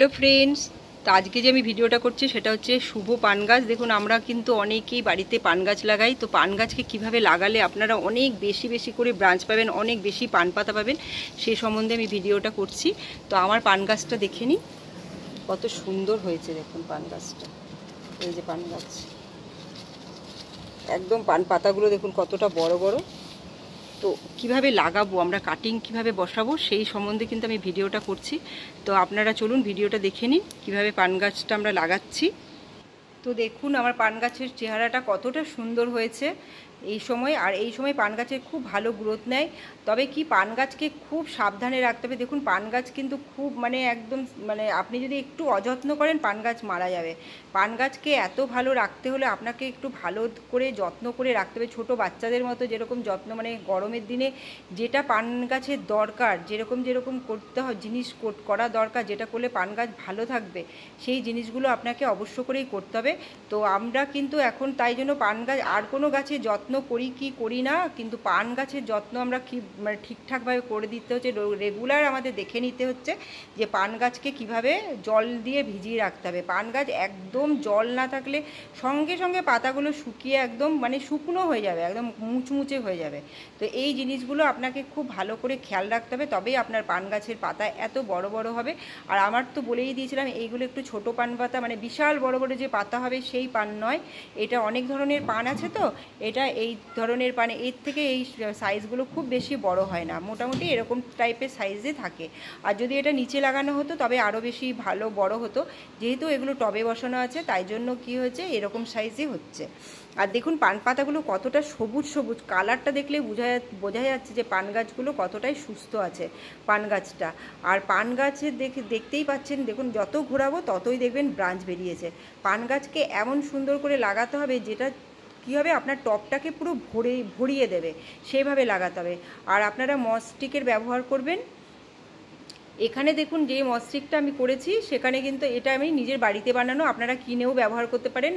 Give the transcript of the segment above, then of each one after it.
Hello friends, তো আজকে যে আমি ভিডিওটা করছি সেটা হচ্ছে শুভ পান গাছ। দেখুন, আমরা কিন্তু অনেকেই বাড়িতে পান গাছ লাগাই। তো পান গাছকে কিভাবে লাগালে আপনারা অনেক বেশি বেশি করে ব্রাঞ্চ পাবেন, অনেক বেশি পান পাতা পাবেন, সে সম্বন্ধে আমি ভিডিওটা করছি। তো আমার পান গাছটা দেখে নিন, কত সুন্দর হয়েছে। দেখুন পান গাছটা, এই যে পান গাছ, একদম পান পাতাগুলো দেখুন কতটা বড় বড়। তো কিভাবে লাগাবো, আমরা কাটিং কিভাবে বসাবো, সেই সম্বন্ধে কিন্তু আমি ভিডিওটা করছি। তো আপনারা চলুন ভিডিওটা দেখে নিন কিভাবে পান গাছটা আমরা লাগাচ্ছি। তো দেখুন আমার পান গাছের চেহারাটা কতটা সুন্দর হয়েছে এই সময়। আর এই সময় পান গাছের খুব ভালো গ্রোথ নেয়। তবে কি, পান গাছকে খুব সাবধানে রাখতে হবে। দেখুন পান গাছ কিন্তু খুব একদম আপনি যদি একটু অযত্ন করেন পান গাছ মারা যাবে। পান গাছকে এত ভালো রাখতে হলে আপনাকে একটু ভালো করে যত্ন করে রাখতে হবে, ছোটো বাচ্চাদের মতো যেরকম যত্ন, গরমের দিনে যেটা পান গাছের দরকার, যেরকম যেরকম করতে হয় জিনিস করা দরকার, যেটা করলে পান গাছ ভালো থাকবে, সেই জিনিসগুলো আপনাকে অবশ্য করেই করতে হবে। তো আমরা কিন্তু এখন তাই জন্য পান গাছ, আর কোনো গাছের যত্ন করি কি করি না, কিন্তু পান গাছের যত্ন আমরা কি ঠিকঠাকভাবে করে দিতে হচ্ছে। রেগুলার আমাদের দেখে নিতে হচ্ছে যে পান গাছকে কিভাবে জল দিয়ে ভিজিয়ে রাখতে হবে। পান গাছ একদম জল না থাকলে সঙ্গে সঙ্গে পাতাগুলো শুকিয়ে একদম শুকনো হয়ে যাবে, একদম মুচমুচে হয়ে যাবে। তো এই জিনিসগুলো আপনাকে খুব ভালো করে খেয়াল রাখতে হবে, তবেই আপনার পান গাছের পাতা এত বড় বড় হবে। আর আমার তো বলেই দিয়েছিলাম এইগুলো একটু ছোট পান পাতা, বিশাল বড় বড় যে পাতা হবে সেই পান নয়। এটা অনেক ধরনের পান আছে, তো এটা এই ধরনের পান, এর থেকে এই সাইজগুলো খুব বেশি বড় হয় না, মোটামুটি এরকম টাইপের সাইজে থাকে। আর যদি এটা নিচে লাগানো হতো তবে আরও বেশি ভালো বড় হতো। যেহেতু এগুলো টবে বসানো আছে তাই জন্য কি হয়েছে, এরকম সাইজে হচ্ছে। আর দেখুন পান পাতাগুলো কতটা সবুজ সবুজ, কালারটা দেখলে বোঝা যাচ্ছে যে পান গাছগুলো কতটাই সুস্থ আছে পান গাছটা। আর পান গাছে দেখতেই পাচ্ছেন, দেখুন যত ঘোরাবো ততই দেখবেন ব্রাঞ্চ বেরিয়েছে। পান গাছকে এমন সুন্দর করে লাগাতে হবে যেটা কী হবে, আপনার টবটাকে পুরো ভরিয়ে দেবে, সেইভাবে লাগাতে হবে। আর আপনারা মসস্টিকের ব্যবহার করবেন। এখানে দেখুন যে মসস্টিকটা আমি করেছি সেখানে কিন্তু এটা আমি নিজের বাড়িতে বানানো, আপনারা কিনেও ব্যবহার করতে পারেন।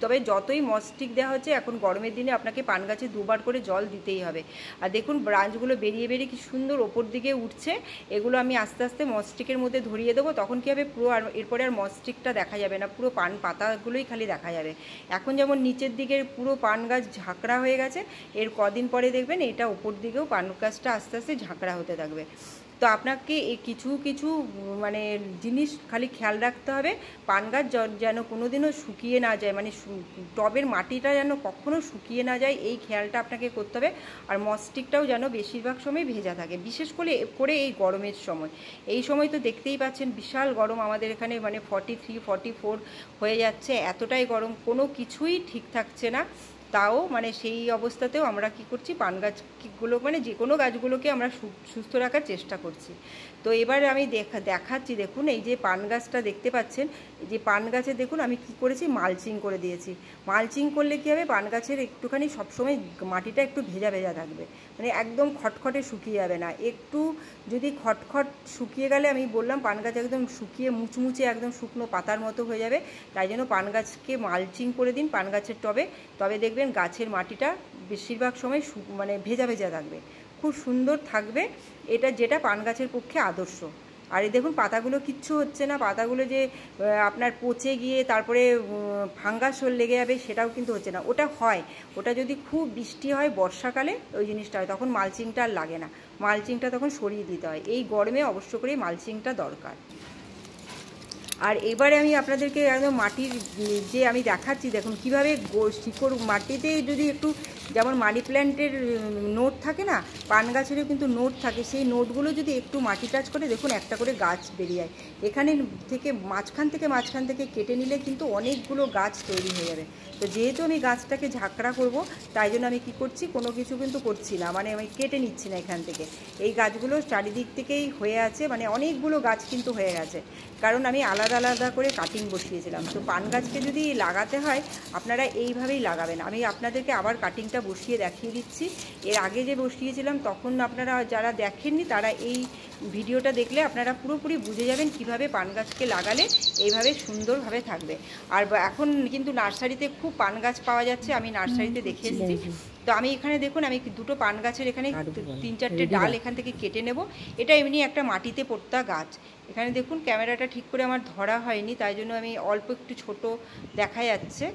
তবে যতই মসস্টিক দেওয়া হচ্ছে, এখন গরমের দিনে আপনাকে পান গাছে দুবার করে জল দিতেই হবে। আর দেখুন ব্রাঞ্চগুলো বেরিয়ে বেরিয়ে কি সুন্দর ওপর দিকে উঠছে। এগুলো আমি আস্তে আস্তে মসস্টিকের মধ্যে ধরিয়ে দেবো, তখন কী হবে, পুরো আর এরপরে আর মসস্টিকটা দেখা যাবে না, পুরো পান পাতাগুলোই খালি দেখা যাবে। এখন যেমন নিচের দিকের পুরো পান গাছ ঝাঁকড়া হয়ে গেছে, এর কদিন পরে দেখবেন এটা ওপর দিকেও পান গাছটা আস্তে আস্তে ঝাঁকড়া হতে থাকবে। তো আপনাকে এই কিছু কিছু জিনিস খালি খেয়াল রাখতে হবে, পান গাছ যেন কোনোদিনও শুকিয়ে না যায়, টবের মাটিটা যেন কখনো শুকিয়ে না যায়, এই খেয়ালটা আপনাকে করতে হবে। আর মসস্টিকটাও যেন বেশিরভাগ সময় ভেজা থাকে, বিশেষ করে এই গরমের সময়। এই সময় তো দেখতেই পাচ্ছেন বিশাল গরম আমাদের এখানে, 43, 44 হয়ে যাচ্ছে, এতটাই গরম, কোনো কিছুই ঠিক থাকছে না। তাও সেই অবস্থাতেও আমরা কি করছি, পান গাছগুলো যে কোনো গাছগুলোকে আমরা সুস্থ রাখার চেষ্টা করছি। তো এবার আমি দেখাচ্ছি, দেখুন এই যে পান গাছটা দেখতে পাচ্ছেন, এই যে পান গাছে দেখুন আমি কি করেছি, মালচিং করে দিয়েছি। মালচিং করলে কী হবে, পান গাছের একটুখানি সবসময় মাটিটা একটু ভেজা ভেজা থাকবে, একদম খটখটে শুকিয়ে যাবে না। একটু যদি খটখট শুকিয়ে গেলে, আমি বললাম পান গাছ একদম শুকিয়ে মুচমুচে একদম শুকনো পাতার মতো হয়ে যাবে। তাই জন্য পান গাছকে মালচিং করে দিন পান গাছের টবে, তবে দেখবেন গাছের মাটিটা বেশিরভাগ সময় ভেজা ভেজা থাকবে, খুব সুন্দর থাকবে। এটা যেটা পান গাছের পক্ষে আদর্শ। আর এই দেখুন পাতাগুলো কিচ্ছু হচ্ছে না, পাতাগুলো যে আপনার পচে গিয়ে তারপরে ফাঙ্গাস লেগে যাবে সেটাও কিন্তু হচ্ছে না। ওটা হয়, ওটা যদি খুব বৃষ্টি হয় বর্ষাকালে ওই জিনিসটা হয়, তখন মালচিংটা আর লাগে না, মালচিংটা তখন সরিয়ে দিতে হয়। এই গরমে অবশ্য করে মালচিংটা দরকার। আর এবারে আমি আপনাদেরকে একদম মাটির যে আমি দেখাচ্ছি, দেখুন কীভাবে শিকড় মাটিতে যদি একটু, যেমন মানি প্ল্যান্টের নোট থাকে না, পান গাছেরও কিন্তু নোট থাকে, সেই নোটগুলো যদি একটু মাটি টাচ করে দেখুন একটা করে গাছ বেরিয়ে যায়। এখানে থেকে মাঝখান থেকে কেটে নিলে কিন্তু অনেকগুলো গাছ তৈরি হয়ে যাবে। তো যেহেতু আমি গাছটাকে ঝাঁকড়া করব, তাই জন্য আমি কি করছি, কোনো কিছু কিন্তু করছি না, আমি কেটে নিচ্ছি না এখান থেকে। এই গাছগুলো চারিদিক থেকেই হয়ে আছে, অনেকগুলো গাছ কিন্তু হয়ে গেছে, কারণ আমি আলাদা আলাদা করে কাটিং বসিয়েছিলাম। তো পান গাছকে যদি লাগাতে হয় আপনারা এইভাবেই লাগাবেন। আমি আপনাদেরকে আবার কাটিংটা বসিয়ে দেখিয়ে দিচ্ছি। এর আগে যে বসিয়েছিলাম তখন আপনারা যারা দেখেননি তারা এই ভিডিওটা দেখলে আপনারা পুরোপুরি বুঝে যাবেন কিভাবে পান গাছকে লাগালে এইভাবে সুন্দরভাবে থাকবে। আর এখন কিন্তু নার্সারিতে খুব পান গাছ পাওয়া যাচ্ছে, আমি নার্সারিতে দেখে এসেছি। তো আমি এখানে দেখুন আমি দুটো পান গাছের এখানে 3-4টে ডাল এখান থেকে কেটে নেব। এটা এমনি একটা মাটিতে পোঁতা গাছ। এখানে দেখুন ক্যামেরাটা ঠিক করে আমার ধরা হয়নি, তাই জন্য আমি অল্প একটু ছোট দেখা যাচ্ছে।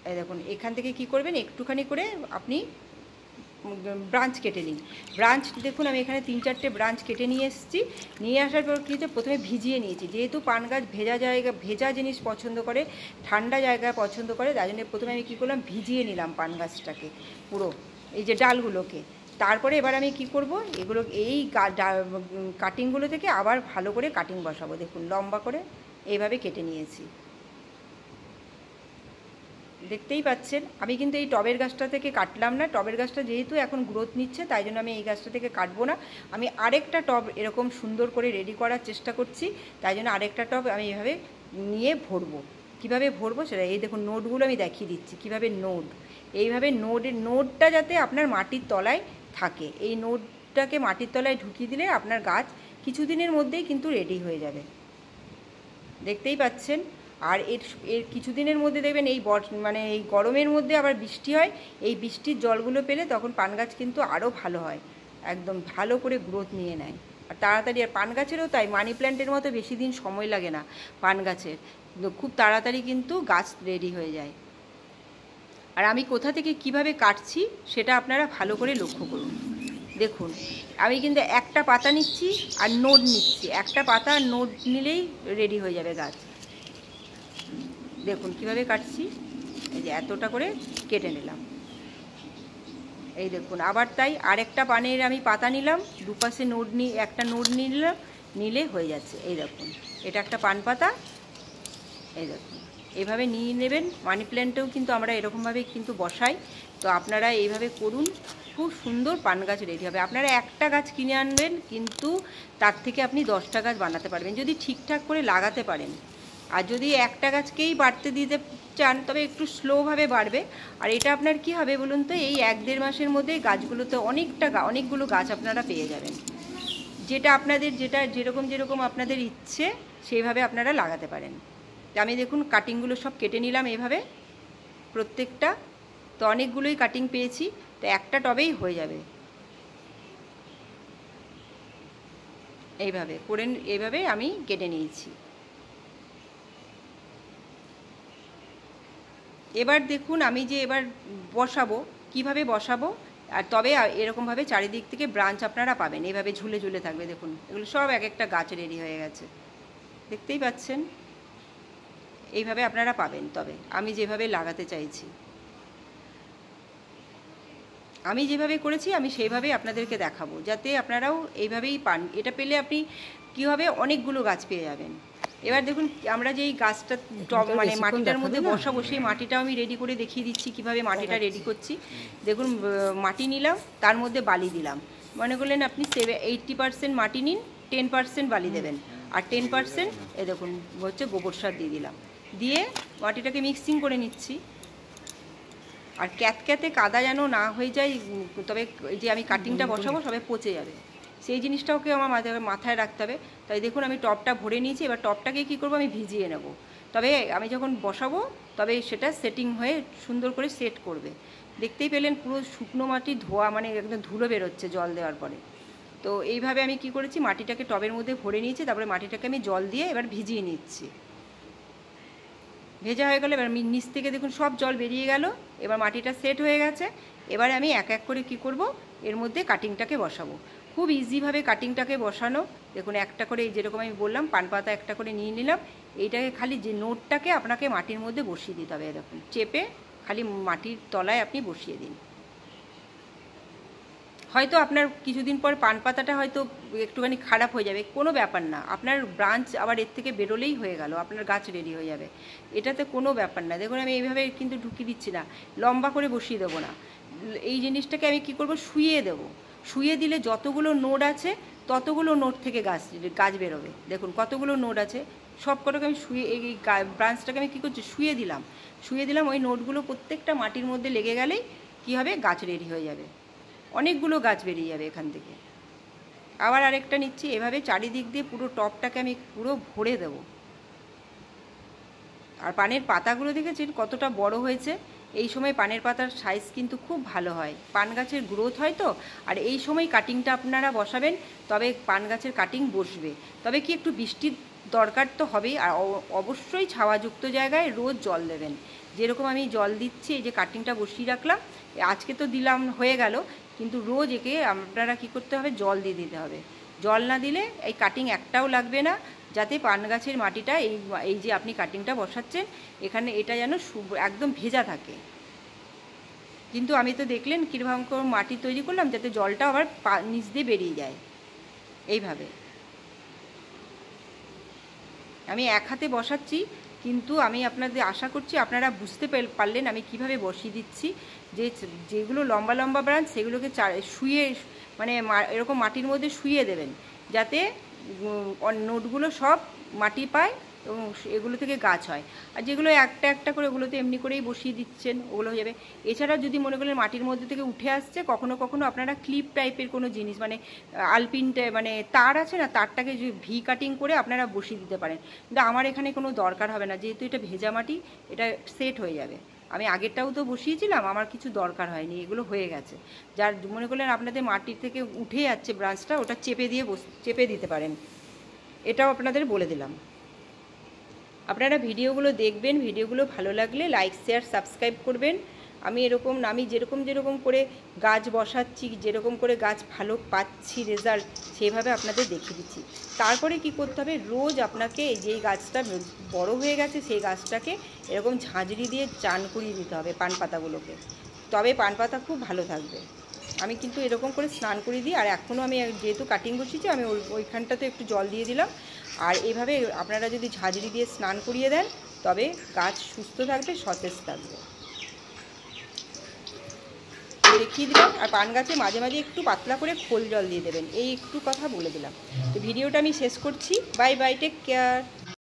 এই দেখুন এখান থেকে কি করবেন, একটুখানি করে আপনি ব্রাঞ্চ কেটে নিন। ব্রাঞ্চ দেখুন আমি এখানে 3-4টে ব্রাঞ্চ কেটে নিয়ে এসেছি। নিয়ে আসার পর কিন্তু প্রথমে ভিজিয়ে নিয়েছি, যেহেতু পান গাছ ভেজা জিনিস পছন্দ করে, ঠান্ডা জায়গায় পছন্দ করে, তাই জন্য প্রথমে আমি কী করলাম, ভিজিয়ে নিলাম পান গাছটাকে পুরো, এই যে ডালগুলোকে। তারপরে এবার আমি কি করব, এগুলো এই কাটিংগুলো থেকে আবার ভালো করে কাটিং বসাবো। দেখুন লম্বা করে এইভাবে কেটে নিয়েছি, দেখতেই পাচ্ছেন। আমি কিন্তু এই টবের গাছটা থেকে কাটলাম না, টবের গাছটা যেহেতু এখন গ্রোথ নিচ্ছে তাই জন্য আমি এই গাছটা থেকে কাটবো না। আমি আরেকটা টব এরকম সুন্দর করে রেডি করার চেষ্টা করছি, তাই জন্য আরেকটা টব আমি এইভাবে নিয়ে ভরবো। কিভাবে ভরবো সেটা এই দেখুন, নোটগুলো আমি দেখিয়ে দিচ্ছি কিভাবে নোট, এইভাবে নোটটা যাতে আপনার মাটির তলায় থাকে, এই নোটটাকে মাটির তলায় ঢুকিয়ে দিলে আপনার গাছ কিছুদিনের মধ্যেই কিন্তু রেডি হয়ে যাবে, দেখতেই পাচ্ছেন। আর এর কিছুদিনের মধ্যে দেখবেন এই এই গরমের মধ্যে আবার বৃষ্টি হয়, এই বৃষ্টির জলগুলো পেলে তখন পান গাছ কিন্তু আরও ভালো হয়, একদম ভালো করে গ্রোথ নিয়ে নেয় আর তাড়াতাড়ি। আর পান গাছেরও তাই, মানি প্ল্যান্টের মতো বেশি দিন সময় লাগে না পান গাছের, খুব তাড়াতাড়ি কিন্তু গাছ রেডি হয়ে যায়। আর আমি কোথা থেকে কিভাবে কাটছি সেটা আপনারা ভালো করে লক্ষ্য করুন। দেখুন আমি কিন্তু একটা পাতা নিচ্ছি আর নোট নিচ্ছি, একটা পাতা আর নোট নিলেই রেডি হয়ে যাবে গাছ। দেখুন কিভাবে কাটছি, এই যে এতটা করে কেটে নিলাম। এই দেখুন আবার তাই আরেকটা পানের আমি পাতা নিলাম, দুপাশে একটা নোট নিলে হয়ে যাচ্ছে। এই দেখুন এটা একটা পান পাতা, এই দেখুন এইভাবে নিয়ে নেবেন। মানি প্ল্যান্টেও কিন্তু আমরা এরকমভাবেই কিন্তু বসাই, তো আপনারা এইভাবে করুন, খুব সুন্দর পান গাছ রেডি হবে। আপনারা একটা গাছ কিনে আনবেন কিন্তু তার থেকে আপনি 10টা গাছ বানাতে পারবেন যদি ঠিকঠাক করে লাগাতে পারেন। আর যদি একটা গাছকেই বাড়তে দিতে চান তবে একটু স্লোভাবে বাড়বে। আর এটা আপনার কি হবে বলুন তো, এই 1-1.5 মাসের মধ্যে গাছগুলোতে অনেকগুলো গাছ আপনারা পেয়ে যাবেন। যেটা আপনাদের যেরকম আপনাদের ইচ্ছে সেইভাবে আপনারা লাগাতে পারেন। আমি দেখুন কাটিংগুলো সব কেটে নিলাম এইভাবে প্রত্যেকটা, তো অনেকগুলোই কাটিং পেয়েছি, তো একটা টবেই হয়ে যাবে। এইভাবে আমি কেটে নিয়েছি। এবার দেখুন আমি যে এবার বসাবো, কিভাবে বসাবো, আর তবে এরকমভাবে চারিদিক থেকে ব্রাঞ্চ আপনারা পাবেন, এইভাবে ঝুলে ঝুলে থাকবে। দেখুন এগুলো সব এক একটা গাছ রেডি হয়ে গেছে, দেখতেই পাচ্ছেন। এইভাবে আপনারা পাবেন, তবে আমি যেভাবে লাগাতে চাইছি, আমি যেভাবে করেছি আমি সেইভাবেই আপনাদেরকে দেখাবো, যাতে আপনারাও এইভাবেই পান। এটা পেলে আপনি কী হবে, অনেকগুলো গাছ পেয়ে যাবেন। এবার দেখুন আমরা যেই গাছটা মাটিটার মধ্যে বসাবো সেই মাটিটাও আমি রেডি করে দেখিয়ে দিচ্ছি কিভাবে মাটিটা রেডি করছি। দেখুন মাটি নিলাম, তার মধ্যে বালি দিলাম। মনে করলেন আপনি 80% মাটি নিন, 10% বালি দেবেন, আর 10% এ দেখুন হচ্ছে গোবর সার দিয়ে দিলাম। দিয়ে মাটিটাকে মিক্সিং করে নিচ্ছি। আর ক্যাতক্যাতে কাদা যেন না হয়ে যায়, তবে যে আমি কাটিংটা বসাবো সবে পচে যাবে, সেই জিনিসটাকে আমার মাথায় রাখতে হবে। তাই দেখুন আমি টবটা ভরে নিয়েছি, এবার টবটাকে কী করবো, আমি ভিজিয়ে নেব। তবে আমি যখন বসাবো তবে সেটা সেটিং হয়ে সুন্দর করে সেট করবে। দেখতেই পেলেন পুরো শুকনো মাটি ধোয়া, একদম ধুলো বেরোচ্ছে জল দেওয়ার পরে। তো এইভাবে আমি কি করেছি, মাটিটাকে টবের মধ্যে ভরে নিয়েছি, তারপরে মাটিটাকে আমি জল দিয়ে এবার ভিজিয়ে নিচ্ছি। ভেজা হয়ে গেলে এবার নিচ থেকে দেখুন সব জল বেরিয়ে গেল, এবার মাটিটা সেট হয়ে গেছে। এবারে আমি এক এক করে কি করব, এর মধ্যে কাটিংটাকে বসাবো। খুব ইজিভাবে কাটিংটাকে বসানো। দেখুন একটা করে যেরকম আমি বললাম পান পাতা একটা করে নিয়ে নিলাম। এইটাকে খালি যে নোটটাকে আপনাকে মাটির মধ্যে বসিয়ে দিতে হবে, দেখুন চেপে খালি মাটির তলায় আপনি বসিয়ে দিন। হয়তো আপনার কিছুদিন পর পান পাতাটা হয়তো একটুখানি খারাপ হয়ে যাবে, কোনো ব্যাপার না, আপনার ব্রাঞ্চ আবার এর থেকে বেরোলেই হয়ে গেল, আপনার গাছ রেডি হয়ে যাবে, এটাতে কোনো ব্যাপার না। দেখুন আমি এইভাবে কিন্তু ঢুকিয়ে দিচ্ছি না, লম্বা করে বসিয়ে দেবো না। এই জিনিসটাকে আমি কি করব, শুইয়ে দেবো। শুইয়ে দিলে যতগুলো নোড আছে ততগুলো নোড থেকে গাছ বেরোবে। দেখুন কতগুলো নোড আছে, সব কটাকে আমি এই ব্রাঞ্চটাকে আমি কী করছি, শুইয়ে দিলাম। ওই নোটগুলো প্রত্যেকটা মাটির মধ্যে লেগে গেলেই কী হবে, গাছ রেডি হয়ে যাবে, অনেকগুলো গাছ বেরিয়ে যাবে এখান থেকে। আবার আরেকটা নিচ্ছি, এভাবে চারিদিক দিয়ে পুরো টপটাকে আমি পুরো ভরে দেব। আর পানের পাতাগুলো দেখেছেন কতটা বড় হয়েছে। এই সময় পানের পাতার সাইজ কিন্তু খুব ভালো হয়, পান গাছের গ্রোথ হয় তো। আর এই সময় কাটিংটা আপনারা বসাবেন, তবে পান গাছের কাটিং বসবে। তবে কি একটু বৃষ্টির দরকার তো হবেই, আর অবশ্যই ছাওয়াযুক্ত জায়গায় রোজ জল দেবেন। যেরকম আমি জল দিচ্ছি, এই যে কাটিংটা বসিয়ে রাখলাম, আজকে তো দিলাম হয়ে গেল, কিন্তু রোজ একে আপনারা কী করতে হবে, জল দিয়ে দিতে হবে। জল না দিলে এই কাটিং একটাও লাগবে না, যাতে পান গাছের মাটিটা এই যে আপনি কাটিংটা বসাচ্ছেন এখানে এটা যেন একদম ভেজা থাকে। কিন্তু আমি তো দেখলেন কীরকম মাটি তৈরি করলাম, যাতে জলটা আবার নিচ দিয়ে বেরিয়ে যায়। এইভাবে আমি এক হাতে বসাচ্ছি, কিন্তু আমি আপনাদের আশা করছি আপনারা বুঝতে পারলেন আমি কিভাবে বসিয়ে দিচ্ছি। যেগুলো লম্বা লম্বা ব্রাঞ্চ সেগুলোকে শুয়ে, মানে এরকম মাটির মধ্যে শুয়ে দেবেন, যাতে নোটগুলো সব মাটি পায় এবং এগুলো থেকে গাছ হয়। আর যেগুলো একটা একটা করে, ওগুলোতে এমনি করেই বসিয়ে দিচ্ছেন, ওগুলো হয়ে যাবে। এছাড়া যদি মনে করেন মাটির মধ্যে থেকে উঠে আসছে, কখনো কখনো আপনারা ক্লিপ টাইপের কোনো জিনিস, মানে আলপিনটা, মানে তার আছে না, তারটাকে ভি কাটিং করে আপনারা বসিয়ে দিতে পারেন। কিন্তু আমার এখানে কোনো দরকার হবে না, যেহেতু এটা ভেজা মাটি, এটা সেট হয়ে যাবে। আমি আগেরটাও তো বসিয়েছিলাম, আমার কিছু দরকার হয়নি, এগুলো হয়ে গেছে। যার মনে করলেন আপনাদের মাটির থেকে উঠে যাচ্ছে ব্রাঞ্চটা, ওটা চেপে দিতে পারেন। এটাও আপনাদের বলে দিলাম। আপনারা ভিডিওগুলো দেখবেন, ভিডিওগুলো ভালো লাগলে লাইক শেয়ার সাবস্ক্রাইব করবেন। আমি যেরকম করে গাছ বসাচ্ছি, যেরকম করে গাছ ভালো পাচ্ছি রেজাল্ট, সেভাবে আপনাদের দেখিয়ে দিচ্ছি। তারপরে কি করতে হবে, রোজ আপনাকে যেই গাছটা বড় হয়ে গেছে সেই গাছটাকে এরকম ঝাঁঝরি দিয়ে চান করিয়ে দিতে হবে পান পাতাগুলোকে, তবে পান পাতা খুব ভালো থাকবে। আমি কিন্তু এরকম করে স্নান করিয়ে দিই। আর এখনও আমি যেহেতু কাটিং বসিয়েছি, আমি ওইখানটাতে একটু জল দিয়ে দিলাম। আর এইভাবে আপনারা যদি ঝাঁঝরি দিয়ে স্নান করিয়ে দেন, তবে গাছ সুস্থ থাকবে, সতেজ থাকবে। দেখিয়ে দিলাম। আর পান গাছে মাঝে মাঝে একটু পাতলা করে খোল জল দিয়ে দেবেন, এই একটু কথা বলে দিলাম। তো ভিডিওটা আমি শেষ করছি। Bye bye, take care.